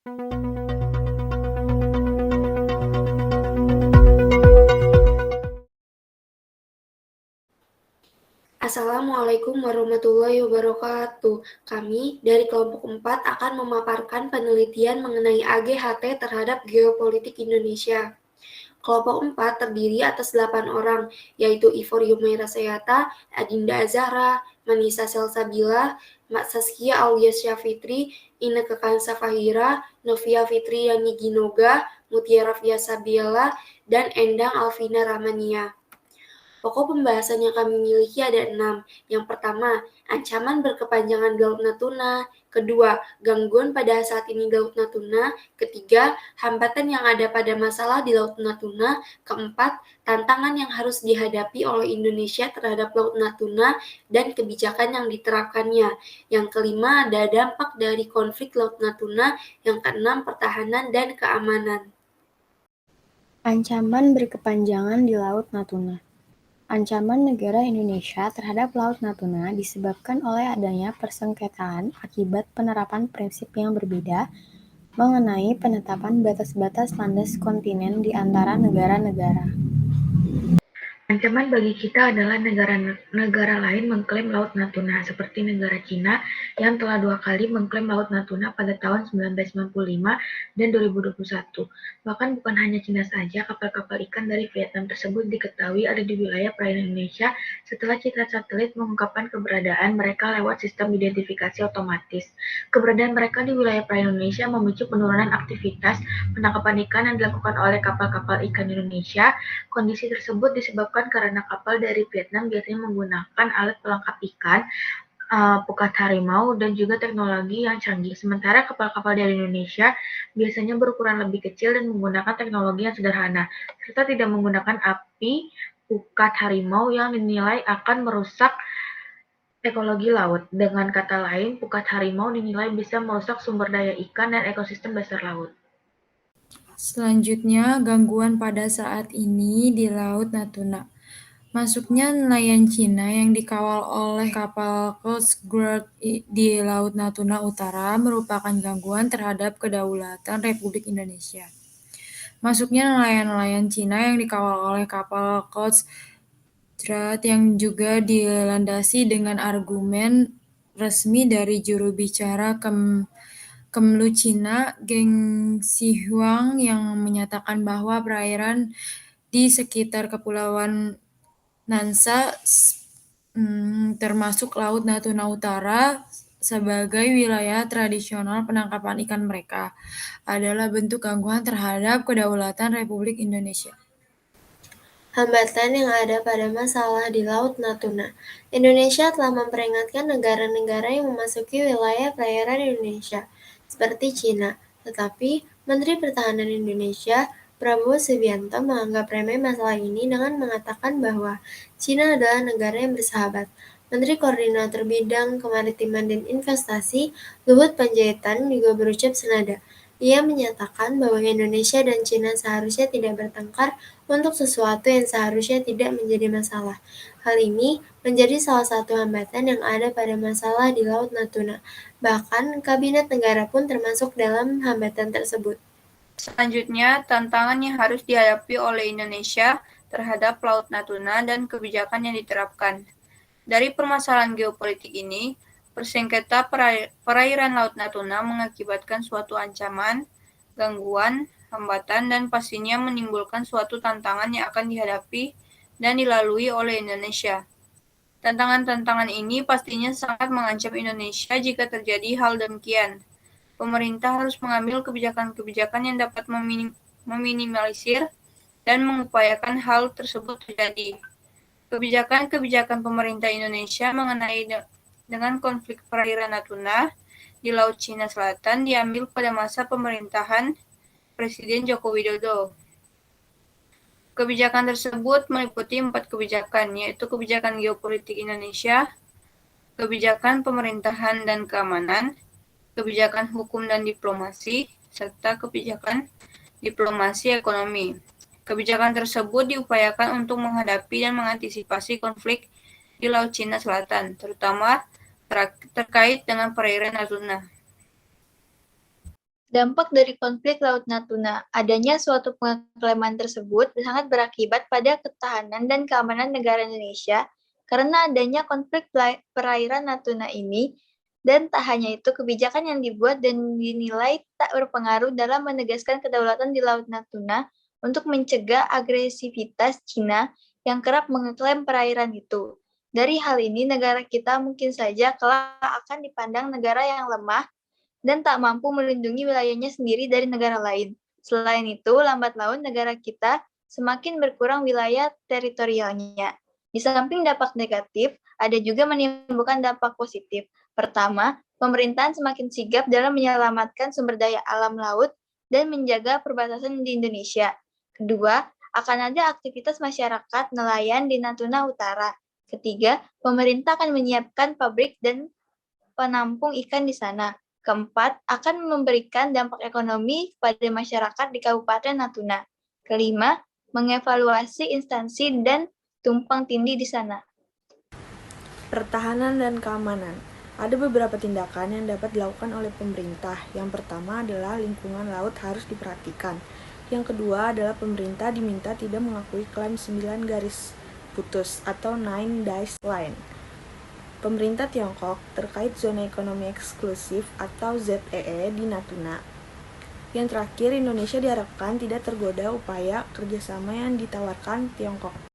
Assalamualaikum warahmatullahi wabarakatuh. Kami dari kelompok 4 akan memaparkan penelitian mengenai AGHT terhadap geopolitik Indonesia. Kelompok 4 terdiri atas 8 orang, yaitu Ifor Yumaira Seyata, Adinda Azahra, Manisa Selsabila, Mak Saskia Aulia Syafitri, Inneke Kansa Fahira, Novia Fitri Yani Ginoga, Mutiara Fiasabiela, dan Endang Alvina Ramania. Pokok pembahasan yang kami miliki ada 6. Yang pertama, ancaman berkepanjangan di Laut Natuna. Kedua, gangguan pada saat ini di Laut Natuna. Ketiga, hambatan yang ada pada masalah di Laut Natuna. Keempat, tantangan yang harus dihadapi oleh Indonesia terhadap Laut Natuna dan kebijakan yang diterapkannya. Yang kelima, ada dampak dari konflik Laut Natuna. Yang keenam, pertahanan dan keamanan. Ancaman berkepanjangan di Laut Natuna. Ancaman negara Indonesia terhadap Laut Natuna disebabkan oleh adanya persengketaan akibat penerapan prinsip yang berbeda mengenai penetapan batas-batas landas kontinen di antara negara-negara. Ancaman bagi kita adalah negara lain mengklaim Laut Natuna, seperti negara Cina yang telah 2 kali mengklaim Laut Natuna pada tahun 1995 dan 2021. Bahkan bukan hanya Cina saja, kapal-kapal ikan dari Vietnam tersebut diketahui ada di wilayah perairan Indonesia setelah citra satelit mengungkapkan keberadaan mereka lewat sistem identifikasi otomatis. Keberadaan mereka di wilayah perairan Indonesia memicu penurunan aktivitas penangkapan ikan yang dilakukan oleh kapal-kapal ikan Indonesia. Kondisi tersebut disebabkan karena kapal dari Vietnam biasanya menggunakan alat pelangkap ikan, pukat harimau, dan juga teknologi yang canggih. Sementara kapal-kapal dari Indonesia biasanya berukuran lebih kecil dan menggunakan teknologi yang sederhana, serta tidak menggunakan api pukat harimau yang dinilai akan merusak ekologi laut. Dengan kata lain, pukat harimau dinilai bisa merusak sumber daya ikan dan ekosistem dasar laut. Selanjutnya, gangguan pada saat ini di Laut Natuna. Masuknya nelayan Cina yang dikawal oleh kapal Coast Guard di Laut Natuna Utara merupakan gangguan terhadap kedaulatan Republik Indonesia. Masuknya nelayan-nelayan Cina yang dikawal oleh kapal Coast Guard yang juga dilandasi dengan argumen resmi dari juru bicara Kemlu Cina, Geng Sihuang, yang menyatakan bahwa perairan di sekitar Kepulauan Nansa, termasuk Laut Natuna Utara, sebagai wilayah tradisional penangkapan ikan mereka, adalah bentuk gangguan terhadap kedaulatan Republik Indonesia. Hambatan yang ada pada masalah di Laut Natuna. Indonesia telah memperingatkan negara-negara yang memasuki wilayah perairan Indonesia, seperti Cina. Tetapi, Menteri Pertahanan Indonesia, Prabowo Subianto, menganggap remeh masalah ini dengan mengatakan bahwa Cina adalah negara yang bersahabat. Menteri Koordinator Bidang Kemaritiman dan Investasi, Luhut Panjaitan, juga berucap senada. Ia menyatakan bahwa Indonesia dan Cina seharusnya tidak bertengkar untuk sesuatu yang seharusnya tidak menjadi masalah. Hal ini menjadi salah satu hambatan yang ada pada masalah di Laut Natuna. Bahkan, kabinet negara pun termasuk dalam hambatan tersebut. Selanjutnya, tantangan yang harus dihadapi oleh Indonesia terhadap Laut Natuna dan kebijakan yang diterapkan. Dari permasalahan geopolitik ini, persengketa perairan Laut Natuna mengakibatkan suatu ancaman, gangguan, hambatan, dan pastinya menimbulkan suatu tantangan yang akan dihadapi dan dilalui oleh Indonesia. Tantangan-tantangan ini pastinya sangat mengancam Indonesia jika terjadi hal demikian. Pemerintah harus mengambil kebijakan-kebijakan yang dapat meminimalisir dan mengupayakan hal tersebut terjadi. Kebijakan-kebijakan pemerintah Indonesia mengenai dengan konflik perairan Natuna di Laut Cina Selatan diambil pada masa pemerintahan Presiden Joko Widodo. Kebijakan tersebut meliputi 4 kebijakan, yaitu kebijakan geopolitik Indonesia, kebijakan pemerintahan dan keamanan, kebijakan hukum dan diplomasi, serta kebijakan diplomasi ekonomi. Kebijakan tersebut diupayakan untuk menghadapi dan mengantisipasi konflik di Laut Cina Selatan, terutama terkait dengan perairan Natuna. Dampak dari konflik Laut Natuna. Adanya suatu pengeklaman tersebut sangat berakibat pada ketahanan dan keamanan negara Indonesia karena adanya konflik perairan Natuna ini, dan tak hanya itu, kebijakan yang dibuat dan dinilai tak berpengaruh dalam menegaskan kedaulatan di Laut Natuna untuk mencegah agresivitas Cina yang kerap mengeklaim perairan itu. Dari hal ini, negara kita mungkin saja kelak akan dipandang negara yang lemah dan tak mampu melindungi wilayahnya sendiri dari negara lain. Selain itu, lambat laun negara kita semakin berkurang wilayah teritorialnya. Di samping dampak negatif, ada juga menimbulkan dampak positif. Pertama, pemerintahan semakin sigap dalam menyelamatkan sumber daya alam laut dan menjaga perbatasan di Indonesia. Kedua, akan ada aktivitas masyarakat nelayan di Natuna Utara. Ketiga, pemerintah akan menyiapkan pabrik dan penampung ikan di sana. Keempat, akan memberikan dampak ekonomi kepada masyarakat di Kabupaten Natuna. Kelima, mengevaluasi instansi dan tumpang tindih di sana. Pertahanan dan keamanan. Ada beberapa tindakan yang dapat dilakukan oleh pemerintah. Yang pertama adalah lingkungan laut harus diperhatikan. Yang kedua adalah pemerintah diminta tidak mengakui klaim 9 garis putus atau 9 dash line pemerintah Tiongkok terkait zona ekonomi eksklusif atau ZEE di Natuna. Yang terakhir, Indonesia diharapkan tidak tergoda upaya kerjasama yang ditawarkan Tiongkok.